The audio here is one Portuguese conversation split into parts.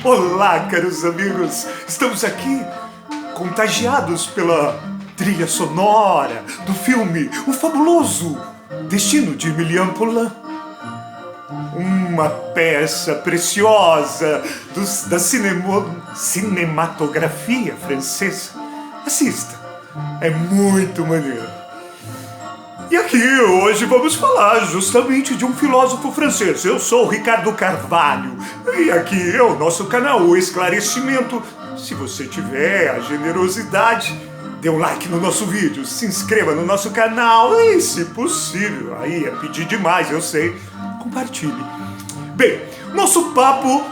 Olá, caros amigos! Estamos aqui contagiados pela trilha sonora do filme O Fabuloso Destino de Emiliano Poulain. Uma peça preciosa da cinematografia francesa. Assista, é muito maneiro. E aqui hoje vamos falar justamente de um filósofo francês. Eu sou o Ricardo Carvalho e aqui é o nosso canal, o Esclarecimento. Se você tiver a generosidade, dê um like no nosso vídeo, se inscreva no nosso canal e, se possível, aí é pedir demais, eu sei, compartilhe. Bem, nosso papo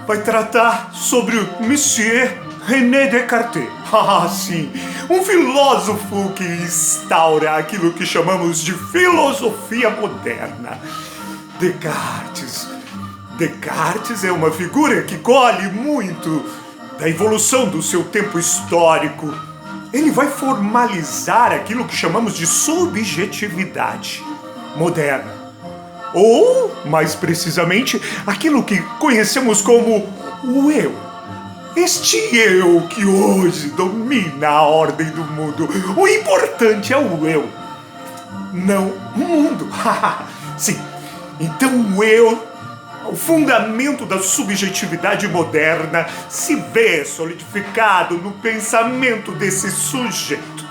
vai tratar sobre o Monsieur René Descartes. Ah, sim, um filósofo que instaura aquilo que chamamos de filosofia moderna. Descartes é uma figura que colhe muito da evolução do seu tempo histórico. Ele vai formalizar aquilo que chamamos de subjetividade moderna. Ou, mais precisamente, aquilo que conhecemos como o eu. Este eu que hoje domina a ordem do mundo. O importante é o eu, não o mundo. Sim, então o eu, o fundamento da subjetividade moderna, se vê solidificado no pensamento desse sujeito,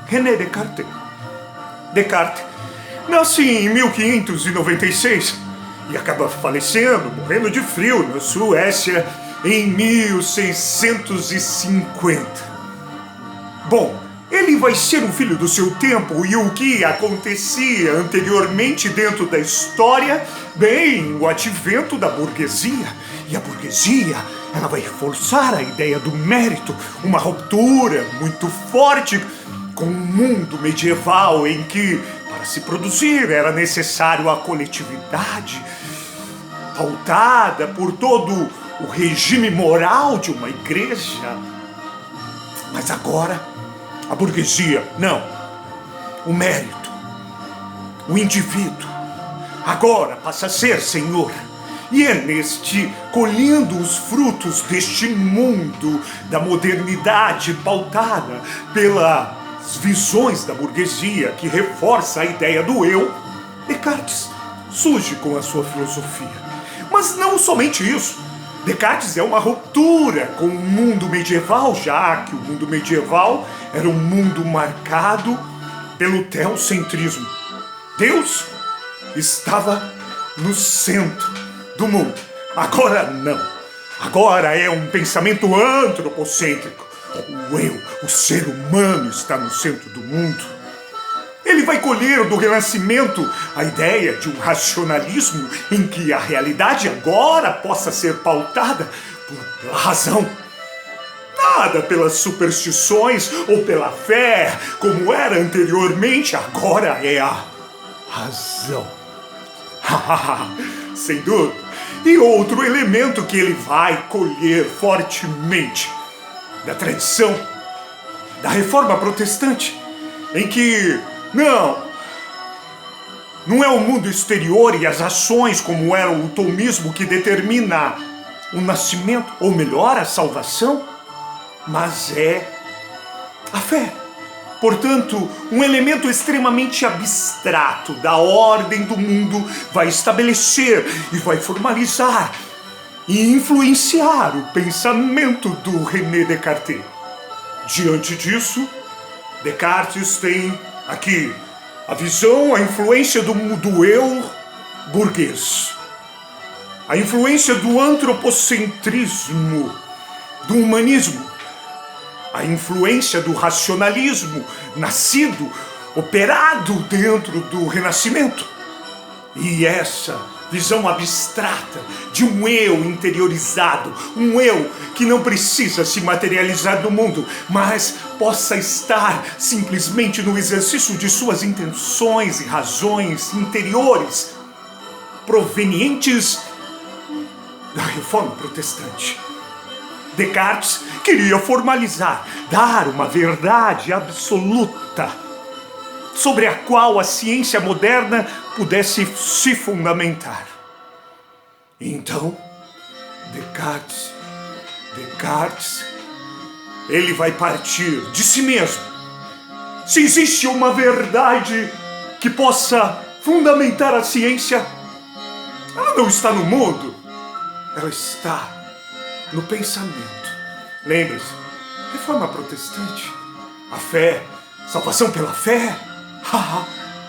René Descartes. Descartes nasce em 1596 e acaba falecendo, morrendo de frio na Suécia, em 1650. Bom, ele vai ser um filho do seu tempo e o que acontecia anteriormente dentro da história, bem, o advento da burguesia. E a burguesia, ela vai reforçar a ideia do mérito, uma ruptura muito forte com o mundo medieval em que, para se produzir, era necessário a coletividade, pautada por todo o regime moral de uma igreja. Mas agora, a burguesia, não. O mérito, o indivíduo, agora passa a ser senhor. E é colhendo os frutos deste mundo da modernidade pautada pelas visões da burguesia que reforça a ideia do eu, Descartes surge com a sua filosofia. Mas não somente isso. Descartes é uma ruptura com o mundo medieval, já que o mundo medieval era um mundo marcado pelo teocentrismo. Deus estava no centro do mundo. Agora não. Agora é um pensamento antropocêntrico. O eu, o ser humano está no centro do mundo. Ele vai colher do Renascimento a ideia de um racionalismo em que a realidade agora possa ser pautada pela razão. Nada pelas superstições ou pela fé, como era anteriormente, agora é a razão. Sem dúvida. E outro elemento que ele vai colher fortemente da tradição da Reforma Protestante, em que não é o mundo exterior e as ações como era o tomismo que determina o nascimento, ou melhor, a salvação, mas é a fé. Portanto, um elemento extremamente abstrato da ordem do mundo vai estabelecer e vai formalizar e influenciar o pensamento do René Descartes. Diante disso, Descartes tem aqui a visão, a influência do eu burguês, a influência do antropocentrismo, do humanismo, a influência do racionalismo, nascido, operado dentro do Renascimento. E essa visão abstrata de um eu interiorizado, um eu que não precisa se materializar no mundo, mas possa estar simplesmente no exercício de suas intenções e razões interiores, provenientes da Reforma Protestante. Descartes queria formalizar, dar uma verdade absoluta sobre a qual a ciência moderna pudesse se fundamentar. Então, Descartes Descartes, ele vai partir de si mesmo. Se existe uma verdade que possa fundamentar a ciência, ela não está no mundo, ela está no pensamento. Lembre-se, reforma protestante, a fé, salvação pela fé,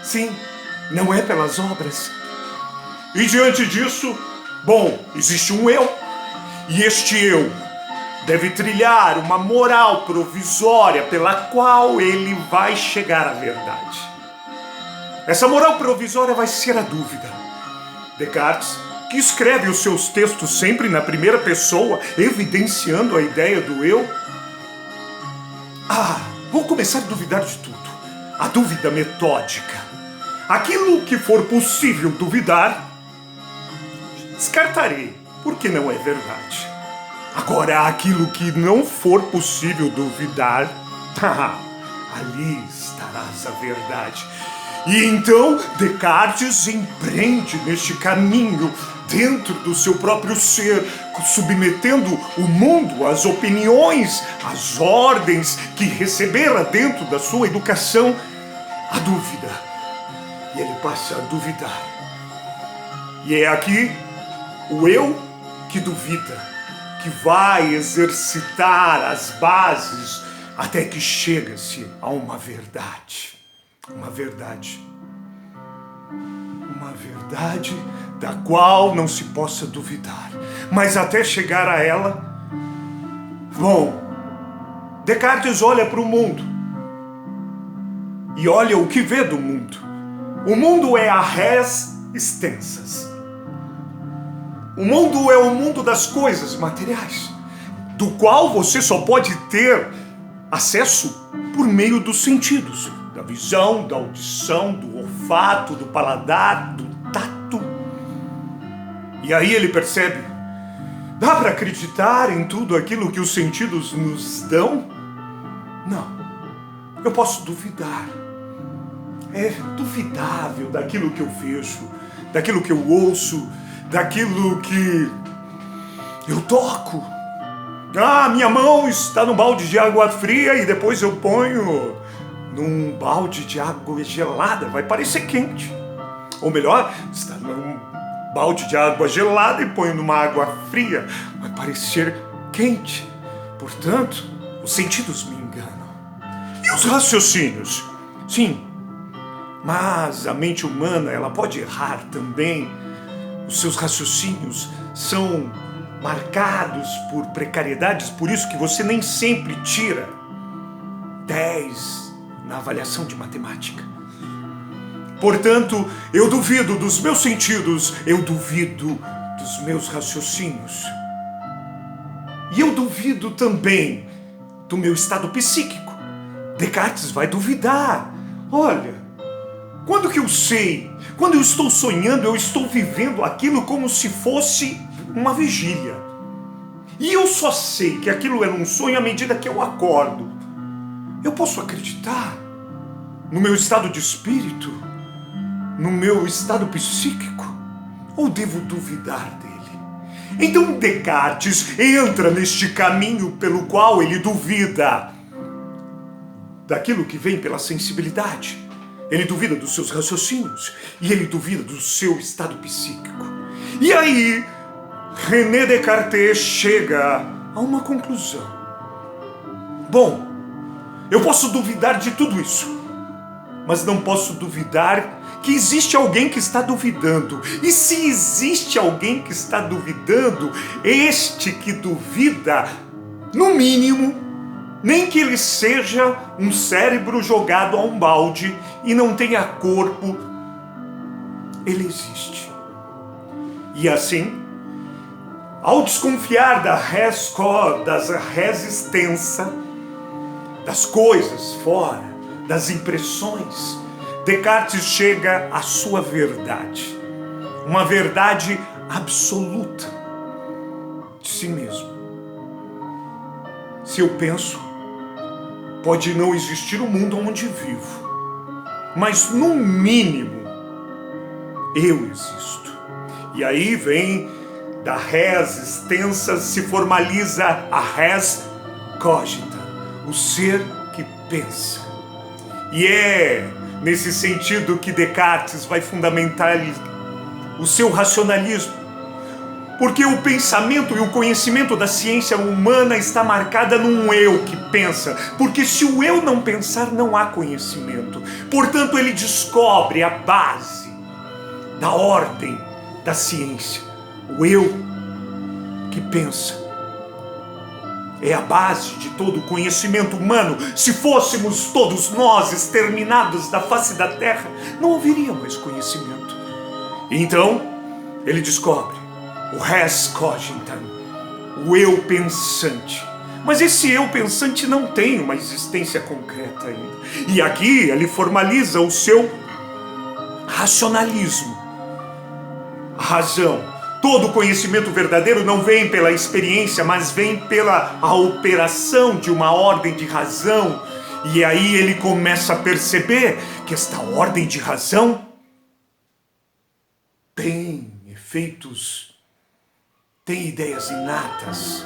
sim, não é pelas obras. E diante disso, existe um eu, e este eu deve trilhar uma moral provisória pela qual ele vai chegar à verdade. Essa moral provisória vai ser a dúvida. Descartes, que escreve os seus textos sempre na primeira pessoa, evidenciando a ideia do eu. Vou começar a duvidar de tudo. A dúvida metódica. Aquilo que for possível duvidar, descartarei, porque não é verdade. Agora, aquilo que não for possível duvidar, ali estarás a verdade. E então Descartes empreende neste caminho dentro do seu próprio ser, submetendo o mundo às opiniões, às ordens que recebera dentro da sua educação, a dúvida. E ele passa a duvidar. E é aqui o eu que duvida, que vai exercitar as bases até que chega-se a uma verdade. Uma verdade da qual não se possa duvidar. Mas até chegar a ela, Descartes olha para o mundo e olha o que vê do mundo. O mundo é a res extensas. O mundo é o mundo das coisas materiais, do qual você só pode ter acesso por meio dos sentidos, da visão, da audição, do olfato, do paladar, do tato. E aí ele percebe, dá para acreditar em tudo aquilo que os sentidos nos dão? Não, eu posso duvidar. É duvidável daquilo que eu vejo, daquilo que eu ouço, daquilo que eu toco. Minha mão está num balde de água fria e depois eu ponho num balde de água gelada, vai parecer quente. Ou melhor, está num balde de água gelada e ponho numa água fria, vai parecer quente. Portanto, os sentidos me enganam. E os raciocínios? Sim, mas a mente humana, ela pode errar também. Os seus raciocínios são marcados por precariedades, por isso que você nem sempre tira 10 na avaliação de matemática. Portanto, eu duvido dos meus sentidos, eu duvido dos meus raciocínios. E eu duvido também do meu estado psíquico. Descartes vai duvidar. Olha, quando que eu sei? Quando eu estou sonhando, eu estou vivendo aquilo como se fosse uma vigília. E eu só sei que aquilo era um sonho à medida que eu acordo. Eu posso acreditar no meu estado de espírito, no meu estado psíquico, ou devo duvidar dele? Então Descartes entra neste caminho pelo qual ele duvida daquilo que vem pela sensibilidade. Ele duvida dos seus raciocínios e ele duvida do seu estado psíquico. E aí, René Descartes chega a uma conclusão. Eu posso duvidar de tudo isso, mas não posso duvidar que existe alguém que está duvidando. E se existe alguém que está duvidando, este que duvida, no mínimo, nem que ele seja um cérebro jogado a um balde e não tenha corpo, ele existe. E assim, ao desconfiar da res extensa, das coisas fora, das impressões, Descartes chega à sua verdade, uma verdade absoluta de si mesmo. Se eu penso, pode não existir o mundo onde vivo, mas no mínimo eu existo. E aí vem da res extensa se formaliza a res cogita, o ser que pensa. E é nesse sentido que Descartes vai fundamentar o seu racionalismo, porque o pensamento e o conhecimento da ciência humana está marcada num eu que pensa, porque se o eu não pensar, não há conhecimento. Portanto, ele descobre a base da ordem da ciência. O eu que pensa é a base de todo o conhecimento humano. Se fôssemos todos nós exterminados da face da Terra, não haveria mais conhecimento. Então, ele descobre o res cogitam, o eu pensante. Mas esse eu pensante não tem uma existência concreta ainda. E aqui ele formaliza o seu racionalismo. A razão. Todo conhecimento verdadeiro não vem pela experiência, mas vem pela operação de uma ordem de razão. E aí ele começa a perceber que esta ordem de razão tem efeitos, tem ideias inatas.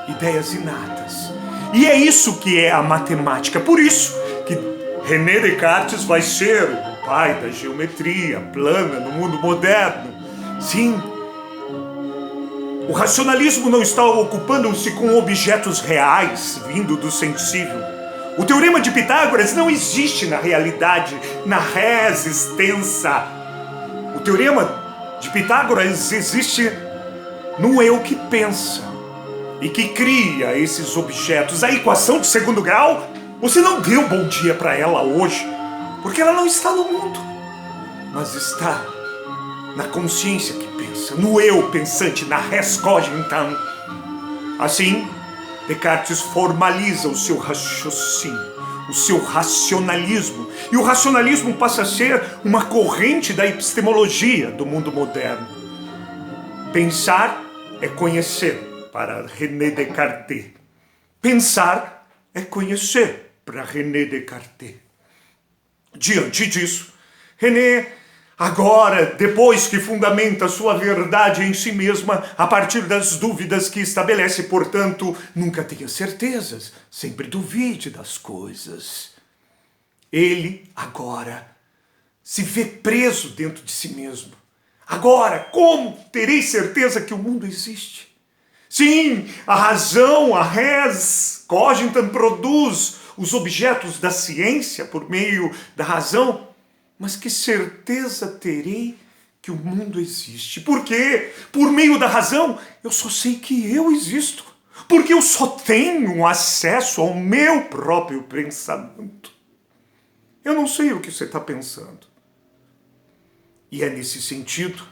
Ideias inatas. E é isso que é a matemática. Por isso que René Descartes vai ser o pai da geometria plana no mundo moderno. Sim, o racionalismo não está ocupando-se com objetos reais, vindo do sensível. O teorema de Pitágoras não existe na realidade, na res extensa. O teorema de Pitágoras existe no eu que pensa e que cria esses objetos. A equação de segundo grau, você não deu bom dia para ela hoje, porque ela não está no mundo, mas está na consciência que pensa, no eu pensante, na res cogitam. Assim, Descartes formaliza o seu raciocínio, o seu racionalismo. E o racionalismo passa a ser uma corrente da epistemologia do mundo moderno. Pensar é conhecer, para René Descartes. Pensar é conhecer, para René Descartes. Diante disso, René, agora, depois que fundamenta sua verdade em si mesma, a partir das dúvidas que estabelece, portanto, nunca tenha certezas, sempre duvide das coisas. Ele, agora, se vê preso dentro de si mesmo. Agora, como terei certeza que o mundo existe? Sim, a razão, a res cogitam produz os objetos da ciência por meio da razão, mas que certeza terei que o mundo existe? Por quê? Por meio da razão, eu só sei que eu existo, porque eu só tenho acesso ao meu próprio pensamento. Eu não sei o que você está pensando. E é nesse sentido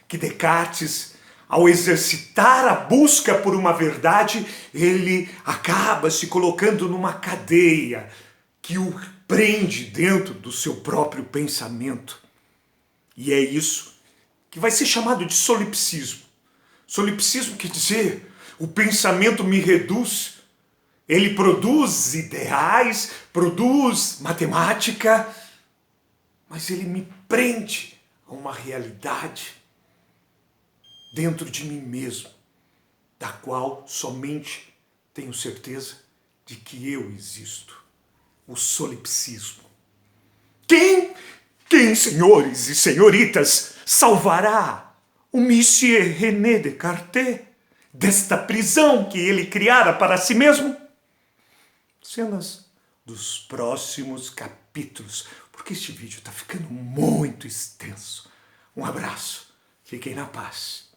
que Descartes, ao exercitar a busca por uma verdade, ele acaba se colocando numa cadeia que o prende dentro do seu próprio pensamento. E é isso que vai ser chamado de solipsismo. Solipsismo quer dizer, o pensamento me reduz. Ele produz ideais, produz matemática, mas ele me prende a uma realidade dentro de mim mesmo, da qual somente tenho certeza de que eu existo. O solipsismo. Quem, senhores e senhoritas, salvará o Monsieur René Descartes desta prisão que ele criara para si mesmo? Cenas dos próximos capítulos, porque este vídeo está ficando muito extenso. Um abraço, fiquem na paz.